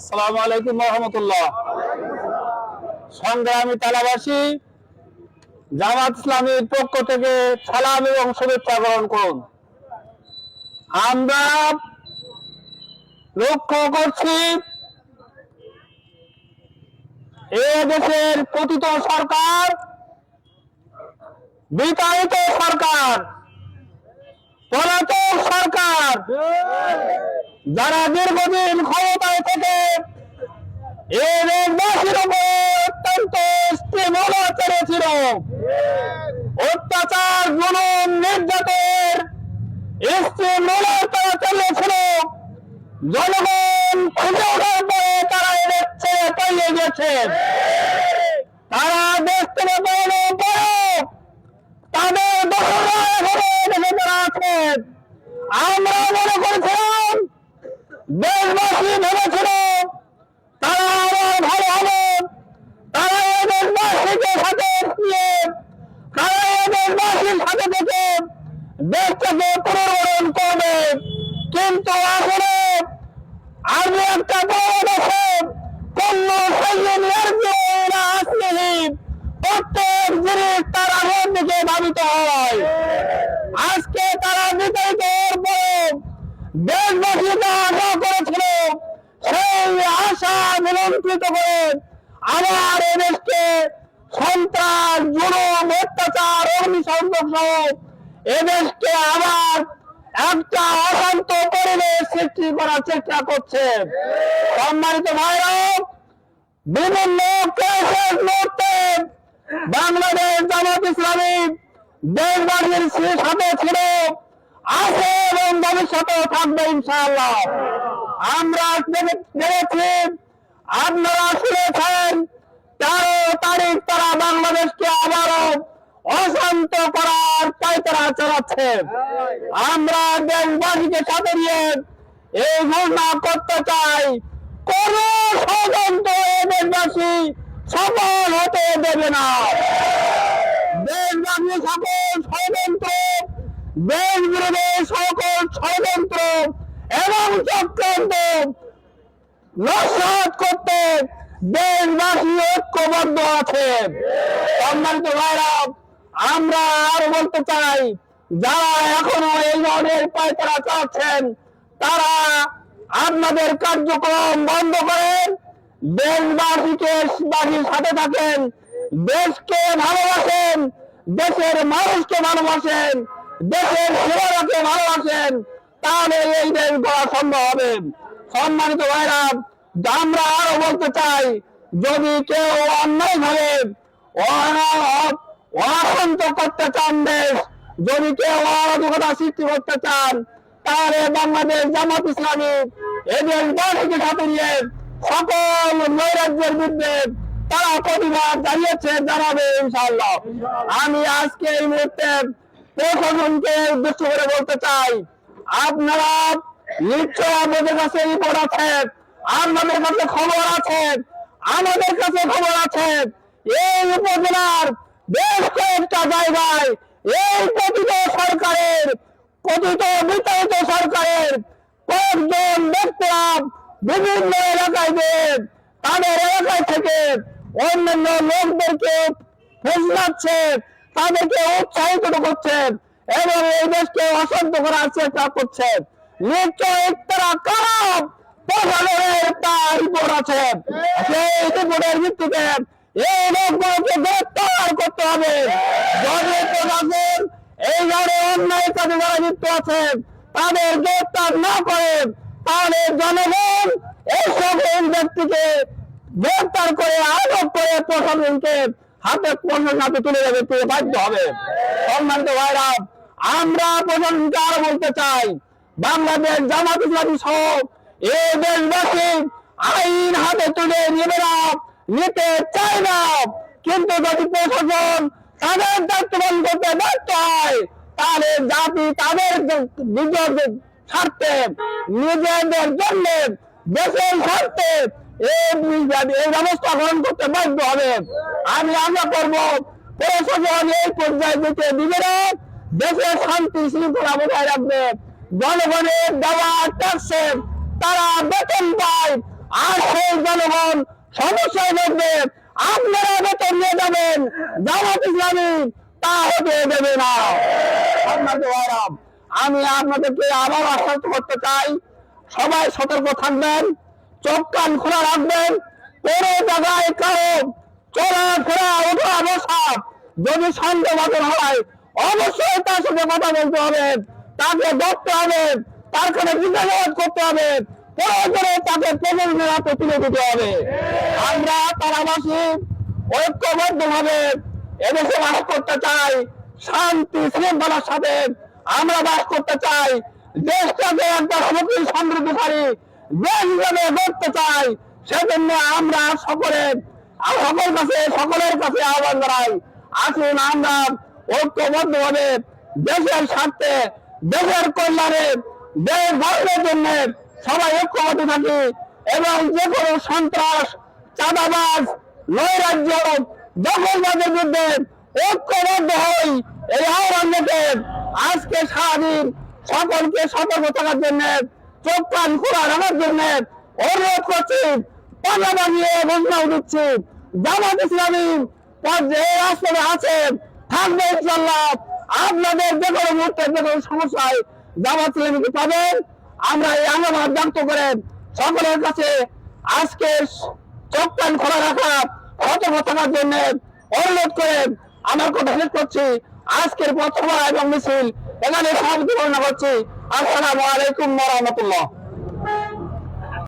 আসসালামু আলাইকুম রহমতুল্লাহ। সংগ্রামী তালাবাসী, জামাত ইসলামীর পক্ষ থেকে সালাম এবং শুভেচ্ছা গ্রহণ করুন। আমরা লক্ষ্য করছি এ দেশের পতিত সরকার, বিতাড়িত সরকার, পলাতক সরকার, যারা দীর্ঘদিন ক্ষমতায় থেকে এই দেশবাসীর উপর অত্যন্ত স্টিমুল করেছিল, অত্যাচার, জুলুম, নির্যাতনের স্টিমুল তারা চলেছিল। জনগণ খুঁজে ওঠার পরে তারা এদের ছেড়ে পালিয়ে গেছে। তারা দেশ থেকে পালানোর পরে তাদের দোষরা এখনো দেশে তারা আছেন। আমরা মনে করছিলাম, দেশবাসী ভেবেছিল তারা আবার ভালো হবে, তারা এই দেশবাসীকে সাথে নিয়ে, তারা এই দেশবাসীর সাথে থেকে দেশটাকে পুনর্গঠন করবে। কিন্তু আসলে আমি একটা বড় দেশে পণ্য আসলেহীন প্রত্যেক জিনিস তার আগের দিকে ধাবিত হয়। আজকে তারা বিতাড়িত হওয়ার পরে দেশবাসী যা আশা করেছিল সেই আশা নিয়ন্ত্রিত করে আবার এদেশকে সন্ত্রাস, জুলুম, অত্যাচার, অগ্নিসংযোগ সহ এদেশকে আবার একটা অশান্ত পরিবেশ সৃষ্টি করার চেষ্টা করছে। সম্মানিত ভাইরা, বিভিন্ন কেসের মধ্যে বাংলাদেশ জামাত ইসলামী দেশবাসীর সাথে ছিল, আছে এবং ভবিষ্যতেও থাকবে ইনশাআল্লাহ। আমরা দেখেছি, আপনারা শুনেছেন 13 তারিখ তারা বাংলাদেশকে আবারও অশান্ত করার পায়তারা চালাচ্ছে। আমরা দেশবাসীকে সাথে নিয়ে এই ঘোষণা করতে চাই, কোন ষড়যন্ত্র দেশবাসী সফল হতে দেবে না। দেশবাসী সকল ষড়যন্ত্র, দেশ বিরোধী সকল ষড়যন্ত্র এবং চক্রান্ত নস্যাৎ করতে দেশবাসী ঐক্যবদ্ধ আছে। সম্মানিত ভাইরা, আমরা আরো বলতে চাই, যারা এখনো এই ধরনের পায়তারা চাচ্ছেন তারা আপনাদের কার্যক্রম বন্ধ করেন, দেশবাসীকে বাসীর সাথে থাকেন, দেশকে ভালোবাসেন, দেশের মানুষকে ভালোবাসেন, দেশের সেবাকে ভালোবাসেন, তাহলে এই দেশ গড়া সম্ভব হবে। সম্মানিত ভাইরা, আমরা আরো বলতে চাই, যদি কেউ অন্যায় ভাবে অশান্ত করতে চান দেশ, যদি কেউ অরাজকতা সৃষ্টি করতে চান, তাহলে বাংলাদেশ জামাত ইসলামী এদের দেশকে সাথে নিয়ে সকল নৈরাজ্যের বিরুদ্ধে তারা প্রতিবাদ জানাবে ইনশাআল্লাহ। আমি আজকে এই মুহূর্তে প্রশাসনকে উদ্দেশ্য করে বলতে চাই, আপনারা নিশ্চয় আমাদের কাছে রিপোর্ট আছে, আপনাদের কাছে খবর আছে, আমাদের কাছে খবর আছে, এই উপজেলার বেশ কয়েকটা জায়গায় এই পতিত সরকারের, পতিত বিতাড়িত সরকারের কয়েকজন ব্যক্তিরা বিভিন্ন এলাকায় গিয়ে তাদের এলাকায় থেকে অন্যান্য লোকদেরকে ফুসলাচ্ছে, তাদেরকে উৎসাহিত করছেন এবং এই দেশকে অশান্ত করার চেষ্টা করছেন। নিশ্চয় তারা খারাপ প্রশাসনের তার রিপোর্ট আছে, সেই রিপোর্টের ভিত্তিতে এই লোকগুলোকে গ্রেফতার করতে হবে। যদি প্রশাসন এই ধরনের অন্যায় কাজে যারা লিপ্ত আছেন তাদের গ্রেফতার না করে, তাহলে জনগণ এই সকল ব্যক্তিকে গ্রেফতার করে আটক করে প্রশাসনকে হাতে তুলে দেবে বাধ্য হবে। সম্মানিত ভাইরা, আমরা প্রশাসনকে আরো বলতে চাই, বাংলাদেশ জামাত ইসলামী সহ এই দেশবাসী আইন হাতে তুলে নেবে না, নিতে চায় না। কিন্তু যদি প্রশাসন তাদের দায়িত্ব পালন করতে ব্যর্থ হয়, তাহলে জাতি তাদের নিজের স্বার্থে, নিজেদের জন্য, দেশের স্বার্থে এই ব্যবস্থা গ্রহণ করতে বাধ্য হবে। আমি আশা করব প্রশাসন এই পর্যায়ে যেতে দিবে না, দেশের শান্তি শৃঙ্খলা বজায় রাখবে। জনগণের দেওয়া ট্যাক্সে তারা বেতন পায়, আর সেই জনগণ সমস্যায় দেখবে, আপনারা বেতন নিয়ে যাবেন, জামাত ইসলামী তা হতে দেবে না। আমি আপনাদেরকে আবার আশ্বস্ত করতে চাই, সবাই সতর্ক থাকবেন, চোখ কান খোলা রাখবেন। কোনো জায়গায় কারো চলাফেরা ওঠা বসা যদি সন্দেহবাদন হয়, অবশ্যই তার সাথে কথা বলতে হবে, তাকে ধরতে হবে, তার কাছে জিজ্ঞাসাবাদ করতে হবে, প্রয়োজনে তাকে প্রয়োজনের হাতে তুলে দিতে হবে। আমরা তারাবাসী ঐক্যবদ্ধ ভাবে এদেশে বাস করতে চাই, শান্তি শৃঙ্খলার সাথে আমরা বাস করতে চাই, দেশটাকে একটা সমগ্র সমৃদ্ধশালী দেশ হিসেবে গড়তে চাই। সেজন্য আমরা সকলের কাছে আহ্বান জানাই, আসুন আমরা ঐক্যবদ্ধ ভাবে দেশের স্বার্থে, দেশের কল্যাণে, দেশ গঠনের জন্য সবাই ঐক্যবদ্ধ থাকি এবং যে কোনো সন্ত্রাস, চাঁদাবাজ, নৈরাজ্য, দখলবাজের বিরুদ্ধে ঐক্যবদ্ধ হই। এই আহ্বান রেখে আজকে সারাদিন সকলকে সতর্ক থাকার জন্য, চোখ কান খোলা রাখার জন্য অনুরোধ করছি, পাল্লা বানিয়ে ঘোষণা দিচ্ছি, জামাত ইসলামী যে রাস্তায় আছে থাকবে ইনশাল্লাহ। আপনাদের যে কোনো মুহূর্তে যে কোনো সমস্যায় জামাত ইসলামীকে পাবেন। আমরা এই আহ্বান ব্যক্ত করে সকলের কাছে আজকে চোখ কান খোলা রাখা, সতর্ক থাকার জন্য অনুরোধ করে আমার কথা শেষ করছি। আজকের পথসভা এবং মিছিল এখানে সমাপ্তি ঘোষণা করছি। আসসালামু আলাইকুম ওয়া রাহমাতুল্লাহ।